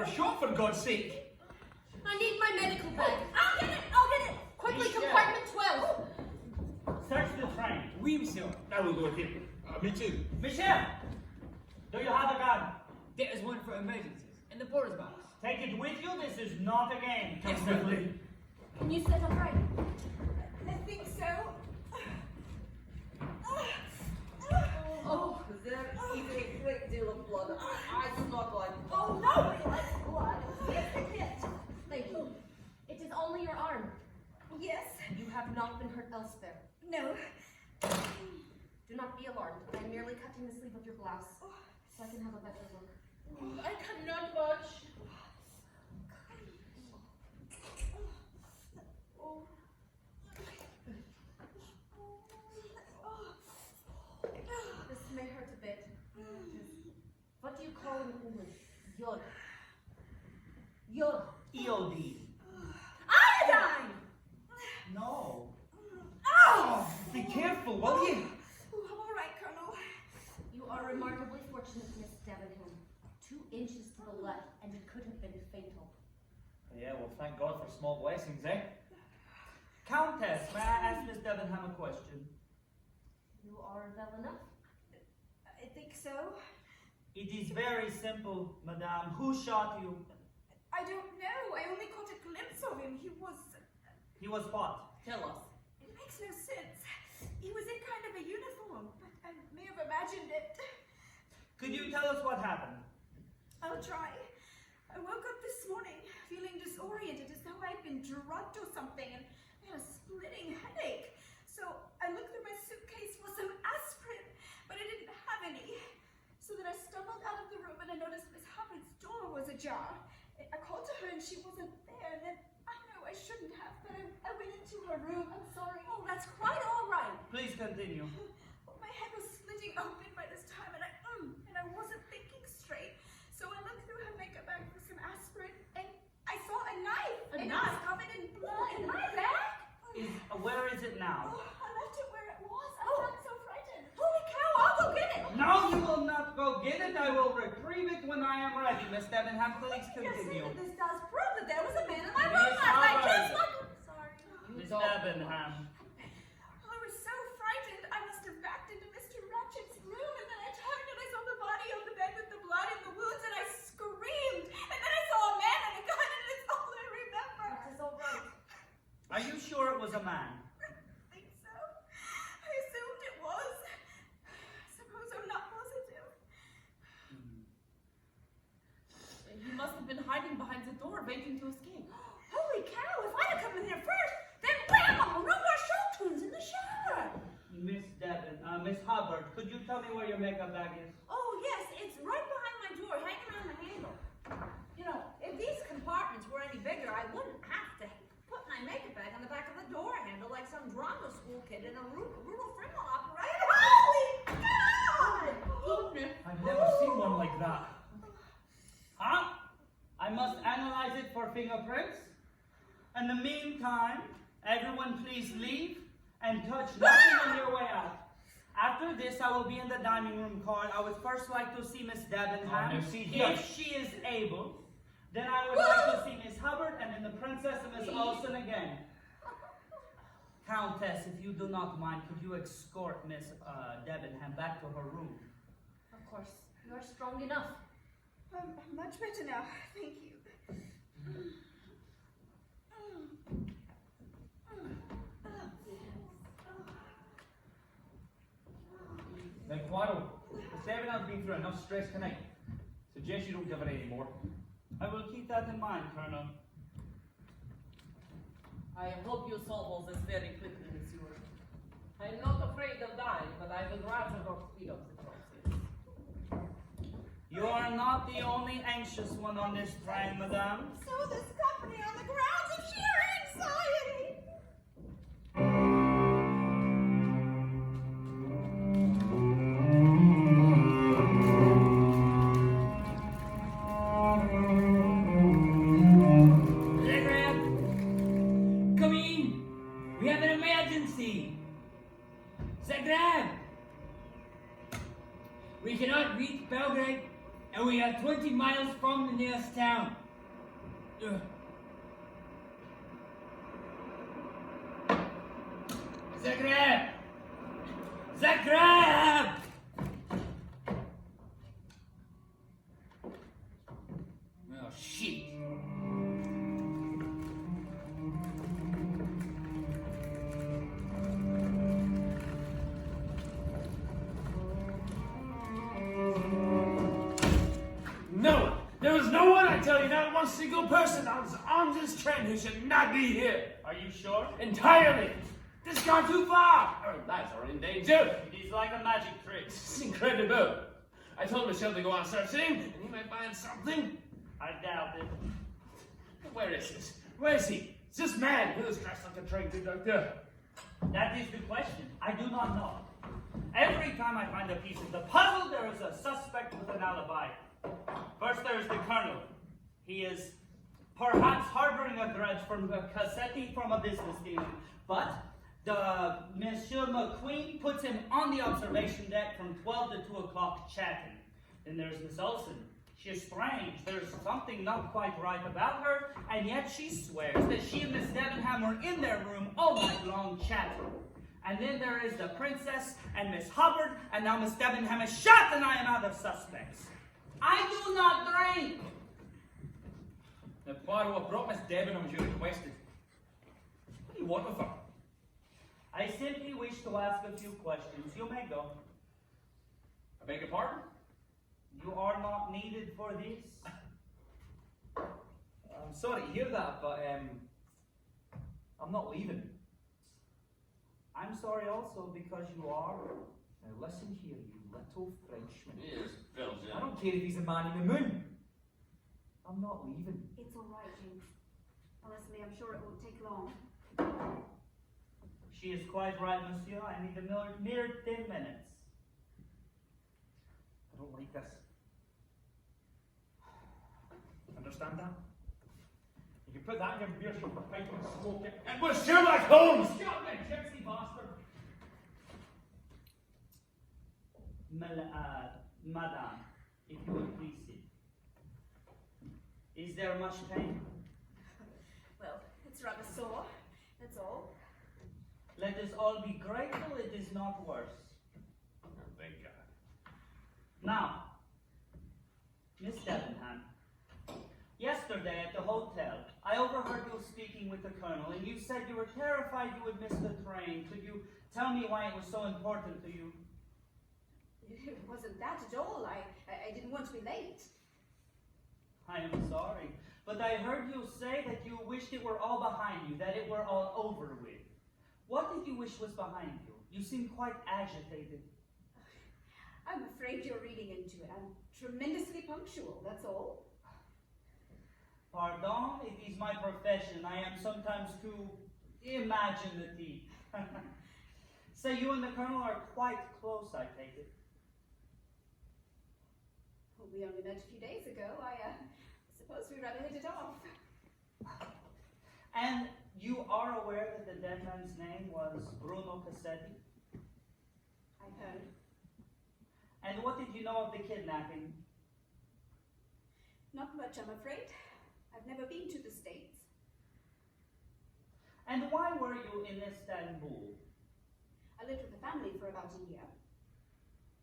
were shot, for God's sake. I need my medical bag. I'll get it! Quickly, compartment 12. Search the train. Oui, monsieur. I will go with him. Me too. Michelle, do you have a gun? There is one for emergencies in the porter's box. Take it with you. This is not a game. Yes, certainly. Can you set up right? I think so. Oh, there is a great deal of blood. I do not like blood. Oh, nobody likes blood. It's a pit. Lady, it is only your arm. Yes. You have not been hurt elsewhere. No. Do not be alarmed. I am merely cutting the sleeve of your blouse so I can have a better look. I cannot watch. This may hurt a bit. What do you call in English? Yod. Yod. EOD. Iodine! No. Oh! Be careful, will you? Oh, I'm all right, Colonel. You are remarkably fortunate, Miss Debenham. 2 inches to the left, and it could have been fatal. Yeah, well, thank God for small blessings, eh? Countess, may I ask Miss Debenham a question? You are well enough. I think so. It is very simple, madame. Who shot you? I don't know. I only caught a glimpse of him. He was... He was what? Tell us. It makes no sense. He was in kind of a uniform, but I may have imagined it. Could you tell us what happened? I'll try. I woke up this morning feeling disoriented as though I'd been drugged or something, and I had a splitting headache. So I looked through my suitcase for some aspirin, but I didn't have any. So then I stumbled out of the room and I noticed Miss Hubbard's door was ajar. I called to her and she wasn't there, and then I know I shouldn't have, but I went into her room. I'm sorry. Oh, that's quite all right. Please continue. Well, my head was splitting open by this time, and I wasn't thinking straight. So I looked through her makeup bag for some aspirin, and I saw a knife. A and knife? It was covered in blood. In my bag? Where is it now? Oh, I left it where it was. I got so frightened. Holy cow, I'll go get it. No, you will not go get it. I will retrieve it when I am ready. Miss Debenham, please continue. This does prove that there was a man in my Miss room last night. Hubbard. Just like... Sorry. Miss Debenham. I was so frightened, I must have backed into Mr. Ratchet's room, and then I turned and I saw the body on the bed with the blood and the wounds, and I screamed. And then I saw a man and a gun, and it's all I remember. That is all right. Are you sure it was a man? I think so. I assumed it was. Suppose I'm not positive. He must have been hiding behind the door, waiting to escape. Holy cow, if I'd have come in here first, then bam! No more show tunes in the shower. Miss Hubbard, could you tell me where your makeup bag is? Oh, yes, it's right behind my door, hanging on the handle. You know, if these compartments were any bigger, I wouldn't have to put my makeup bag on the back of the door handle like some drama school kid in a Rudolph Frimmel operator. Holy God! Goodness. I've never seen one like that. Huh? I must analyze it for fingerprints. In the meantime, everyone please leave and touch nothing on your way out. After this, I will be in the dining room car. I would first like to see Miss Debenham. Oh, no, see here. If she is able, then I would like to see Miss Hubbard and then the Princess and Miss Olsen again. Countess, if you do not mind, could you escort Miss Debenham back to her room? Of course. You are strong enough. I'm much better now, thank you. Now, Poirot, Miss Debenham's been through enough stress tonight. Suggest you don't give her any more. I will keep that in mind, Colonel. I hope you solve all this very quickly, monsieur. I'm not afraid of dying, but I would rather not speed up the process. You are not the only anxious one on this train, madame. So this company on the grounds of sheer anxiety. Come in! We have an emergency! Zagreb! We cannot reach Belgrade, and we have 20 miles from the nearest town. Ugh. Zagreb! Zagreb! Oh, shit. No! There was no one, I tell you, not one single person on this train who should not be here. Are you sure? Entirely. This has gone too far. Our lives are in danger. It is like a magic trick. It's incredible. I told Michelle to go on searching, and he might find something. I doubt it. Where is this? Where is he? It's this man who is dressed like a train conductor. That is the question. I do not know. Every time I find a piece of the puzzle, there is a suspect with an alibi. First, there is the colonel. He is perhaps harboring a grudge from a cassetti from a business deal, but the Monsieur McQueen puts him on the observation deck from 12 to 2 o'clock chatting. Then there's Miss Olsen. She is strange. There's something not quite right about her, and yet she swears that she and Miss Debenham were in their room all night long chatting. And then there is the princess and Miss Hubbard, and now Miss Debenham is shot, and I am out of suspects. I do not drink. Now, Poirot, what brought Miss Debenham as you requested? What do you want with her? I simply wish to ask a few questions. You may go. I beg your pardon? You are not needed for this. I'm sorry to hear that, but I'm not leaving. I'm sorry also because you are. Now listen here, you little Frenchman. Yes, Belgium. I don't care if he's a man in the moon. I'm not leaving. It's all right, James. Honestly, I'm sure it won't take long. She is quite right, monsieur. I need a mere 10 minutes. I don't like this. Understand that? You can put that in your beer shop for pipe and smoke it. And we're Sherlock Holmes! Shut up, you gypsy bastard! Madame, if you would please sit. Is there much pain? Well, it's rather sore, that's all. Let us all be grateful it is not worse. Oh, thank God. Now, Miss Debenham, yesterday at the hotel, I overheard you speaking with the colonel, and you said you were terrified you would miss the train. Could you tell me why it was so important to you? It wasn't that at all. I didn't want to be late. I am sorry, but I heard you say that you wished it were all behind you, that it were all over with. What did you wish was behind you? You seem quite agitated. I'm afraid you're reading into it. I'm tremendously punctual, that's all. Pardon, it is my profession. I am sometimes too imaginative. So you and the colonel are quite close, I take it. Well, we only met a few days ago. I suppose we rather hit it off. And you are aware that the dead man's name was Bruno Cassetti? I've heard. And what did you know of the kidnapping? Not much, I'm afraid. I've never been to the States. And why were you in Istanbul? I lived with the family for about a year.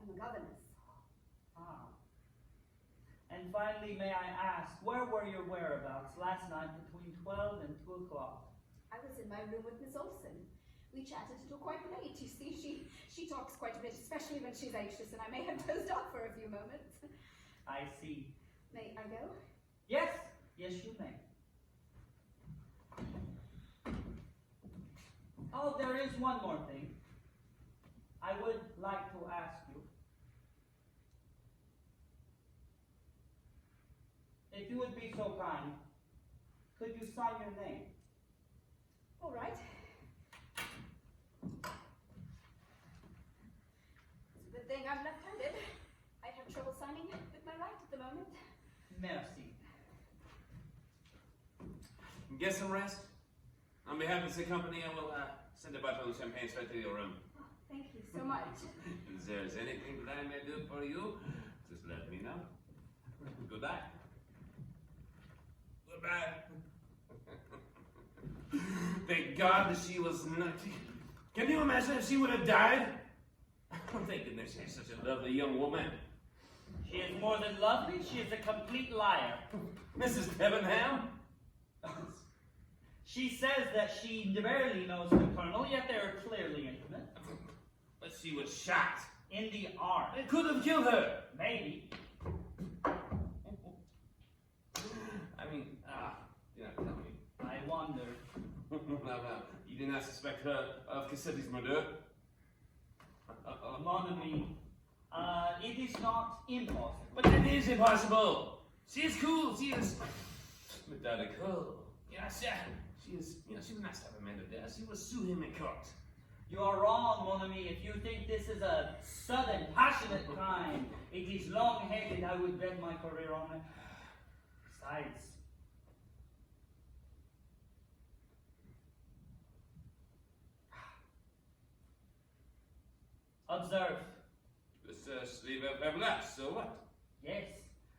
I'm a governess. Ah. And finally, may I ask, where were your whereabouts last night between 12 and 2 o'clock? I was in my room with Miss Olsen. We chatted until quite late. You see, she talks quite a bit, especially when she's anxious, and I may have dozed off for a few moments. I see. May I go? Yes, yes you may. Oh, there is one more thing. I would like to ask you. If you would be so kind, could you sign your name? All right. It's a good thing I'm left-handed. I'd have trouble signing with my right at the moment. Merci. Get some rest. On behalf of the company, I will send a bottle of champagne straight to your room. Oh, thank you so much. If there's anything that I may do for you, just let me know. Goodbye. Goodbye. Thank God that she was not. Can you imagine if she would have died? Thank goodness she's such a lovely young woman. She is more than lovely, she is a complete liar. Mrs. Debenham? She says that she barely knows the Colonel, yet they are clearly intimate. But she was shot. In the arm. It could have killed her. Maybe. I mean, you know, tell me. I wonder. No, you did not suspect her of Cassetti's murder? Mon ami, it is not impossible. But it is impossible. She is cool. She is methodical. Yes, yeah. She is, you know, she would not stab a man to death. She would sue him in court. You are wrong, mon ami. If you think this is a sudden, passionate crime, it is long-headed. I would bet my career on it. Besides, observe. The search leave a black, so what? Yes,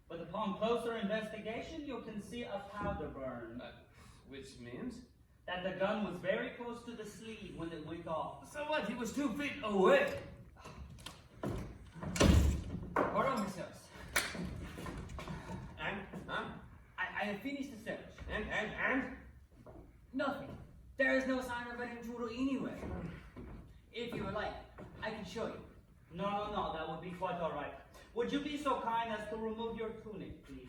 but upon closer investigation, you can see a powder burn. Which means? That the gun was very close to the sleeve when it went off. So what? He was 2 feet away. Pardon, messieurs. And? Huh? I have finished the search. And? Nothing. There is no sign of an intruder anywhere. If you would like, I can show you. No, that would be quite all right. Would you be so kind as to remove your tunic, please?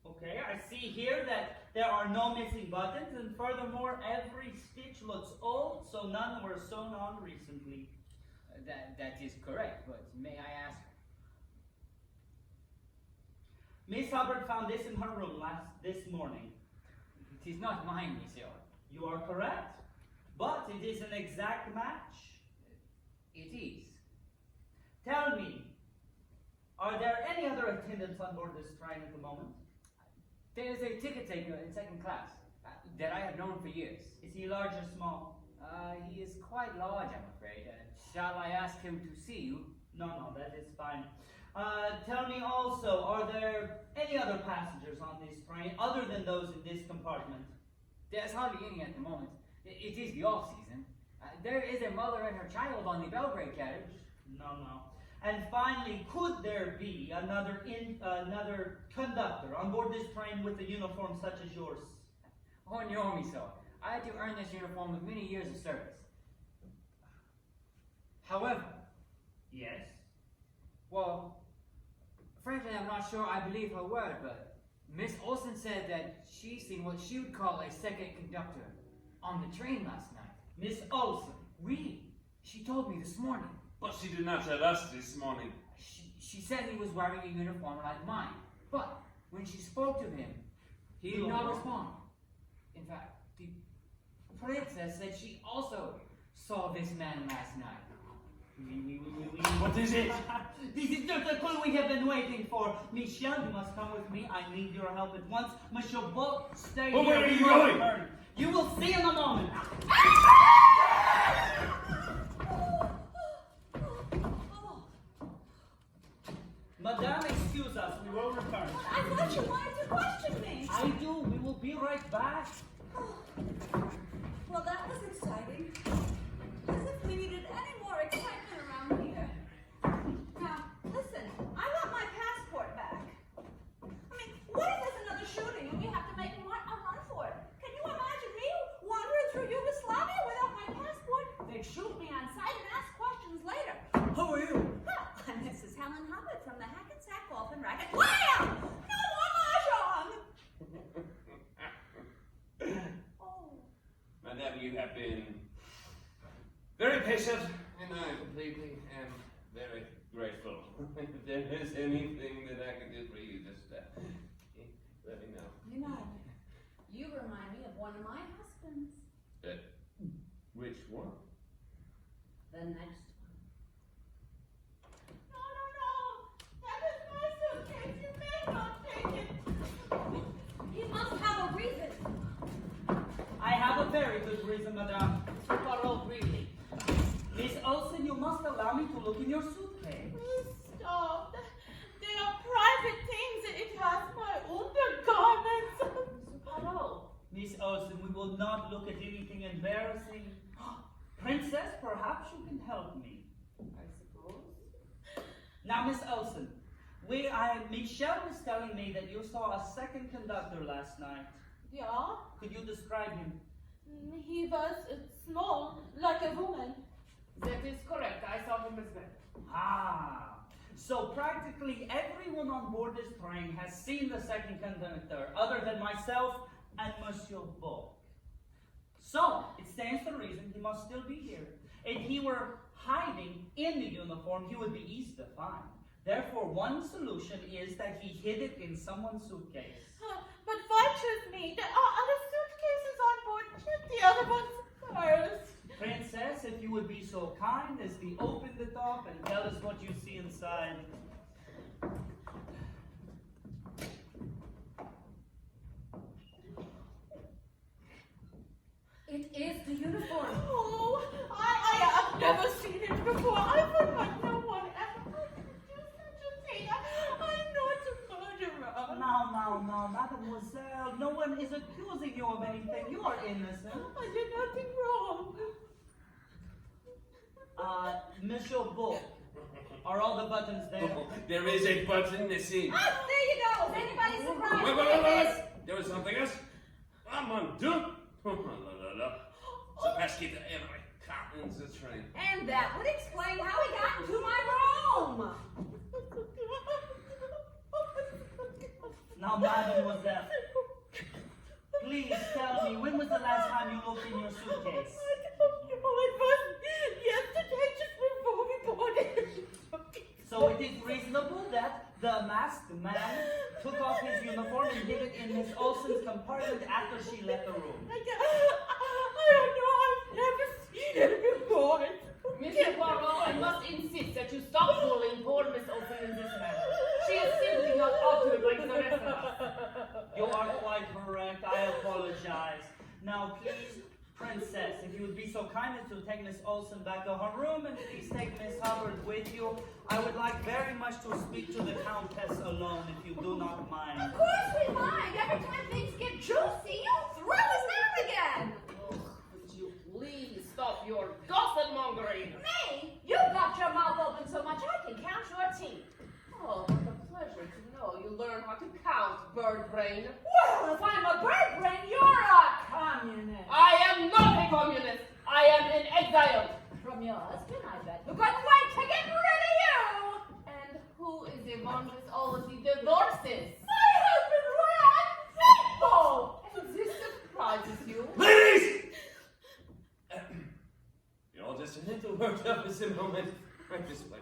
Okay, I see here that there are no missing buttons, and furthermore, every stitch looks old, so none were sewn on recently. That is correct, but may I ask? Miss Hubbard found this in her room this morning. It is not mine, monsieur. You are correct, but it is an exact match. It is. Tell me, are there any other attendants on board this train at the moment? There is a ticket taker in second class that I have known for years. Is he large or small? He is quite large, I'm afraid. Shall I ask him to see you? No, that is fine. Tell me also, are there any other passengers on this train other than those in this compartment? There's hardly any at the moment. It is the off-season. There is a mother and her child on the Belgrade carriage. No. And finally, could there be another conductor on board this train with a uniform such as yours? Oh, no, me so. I had to earn this uniform with many years of service. However, Yes. well, frankly, I'm not sure I believe her word, but Miss Olsen said that she seen what she would call a second conductor on the train last night. Miss Olsen. Really? She told me this morning. But she did not tell us this morning. She said he was wearing a uniform like mine, but when she spoke to him, he did not respond. In fact, the princess said she also saw this man last night. What is it? This is just the clue we have been waiting for. Michel, you must come with me. I need your help at once. Monsieur Bolt, stay Oh, here. where are We you will going? return. You will see in a moment. Madame, excuse us. We will return. I thought you wanted to question me. I do. We will be right back. Well, that was exciting. As if we needed any more excitement around here. Now, listen, I want my passport back. I mean, what if there's another shooting and we have to make a run for it? Can you imagine me wandering through Yugoslavia without my passport? They'd shoot me on sight and ask questions later. Who are you? Well, I'm Mrs. Helen Hubbard from the Hackensack Golf and Racket. Wham! No more mahjong! Oh. Madame, you have been very patient, and I completely am very grateful. If there is anything that I can do for you, just let me know. You know, you remind me of one of my husbands. Which one? The next No. That is my suitcase. You may not take it. You must have a real very good reason, madame. Poirot, really. Miss Olsen, you must allow me to look in your suitcase. Stop. They are private things. It has my undergarments. Poirot. Miss Olsen, we will not look at anything embarrassing. Princess, perhaps you can help me. I suppose. Now, Miss Olsen, Michelle was telling me that you saw a second conductor last night. Yeah. Could you describe him? He was small, like a woman. That is correct. I saw him as well. Ah, so practically everyone on board this train has seen the second conductor, other than myself and Monsieur Beau. So, it stands to reason he must still be here. If he were hiding in the uniform, he would be easy to find. Therefore, one solution is that he hid it in someone's suitcase. But why choose me? There are other suitcases on board. Check the other ones first. Princess, if you would be so kind as to open the top and tell us what you see inside. It is the uniform. Oh, I have never seen it before. I would like no one ever could do such a thing. I'm not a murderer. Now, mademoiselle, no one is accusing you of anything. You are innocent. I did nothing wrong. Monsieur Beau, are all the buttons there? There is a button missing. Ah, there you go. Is anybody surprised? Wait. There was something else. I'm undone. So pass it to every cat in the train. And that would explain how he got into my room. Now, mademoiselle, please tell me, when was the last time you looked in your suitcase? I don't know. It was yesterday, just before we boarded. So it is reasonable that the masked man took off his uniform and hid it in Miss Olsen's compartment after she left the room. I don't know. I've never seen it before. Mr. Poirot, I must insist that you stop bullying poor Miss Olsen in this manner. She is simply not altered like the rest of us. You are quite correct. I apologize. Now, please, Princess, if you would be so kind as to take Miss Olsen back to her room, and please take Miss Hubbard with you. I would like very much to speak to the Countess alone, if you do not mind. Of course we mind. Every time things get juicy, you throw us down again. Would you please stop your gossip mongering? Me? You got your mouth open so much I can count your teeth. Oh, what a pleasure to know you learn how to count, bird brain. Well, if I'm a bird brain, you're a communist. I am not a communist. I am in exile. From your husband, I bet. Who couldn't wait to get rid of you. And who is the one with all of the divorces? My husband ran people. And this surprises you? Ladies! You're all just a little worked up at the moment. Right this way.